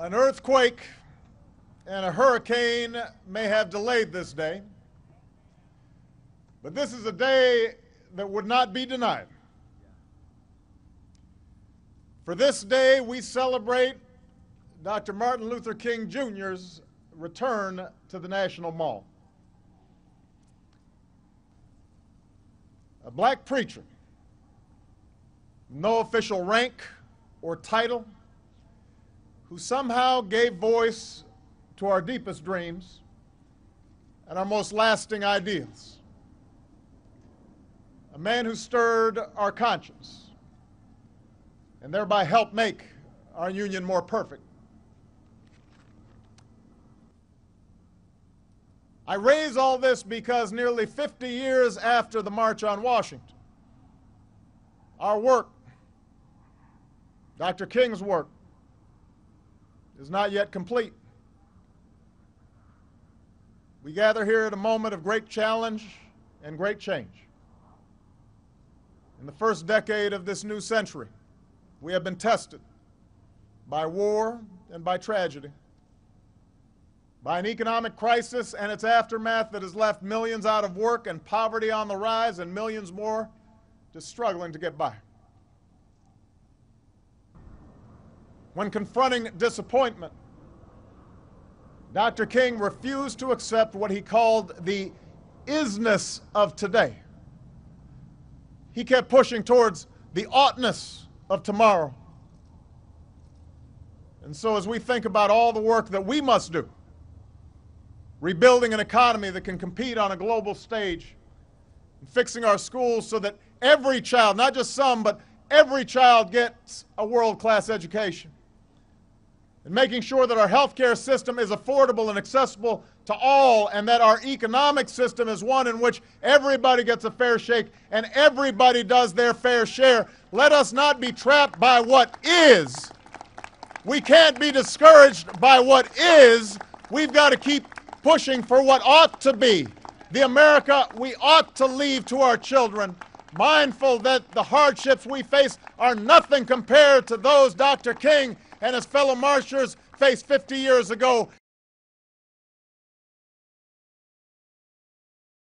An earthquake and a hurricane may have delayed this day, but this is a day that would not be denied. For this day, we celebrate Dr. Martin Luther King Jr.'s return to the National Mall. A black preacher, no official rank or title, who somehow gave voice to our deepest dreams and our most lasting ideals. A man who stirred our conscience and thereby helped make our union more perfect. I raise all this because nearly 50 years after the March on Washington, our work, Dr. King's work, is not yet complete. We gather here at a moment of great challenge and great change. In the first decade of this new century, we have been tested by war and by tragedy, by an economic crisis and its aftermath that has left millions out of work and poverty on the rise and millions more just struggling to get by. When confronting disappointment, Dr. King refused to accept what he called the isness of today. He kept pushing towards the oughtness of tomorrow. And so as we think about all the work that we must do, rebuilding an economy that can compete on a global stage, and fixing our schools so that every child, not just some, but every child gets a world-class education, and making sure that our healthcare system is affordable and accessible to all, and that our economic system is one in which everybody gets a fair shake and everybody does their fair share. Let us not be trapped by what is. We can't be discouraged by what is. We've got to keep pushing for what ought to be, the America we ought to leave to our children, mindful that the hardships we face are nothing compared to those Dr. King and his fellow marchers faced 50 years ago.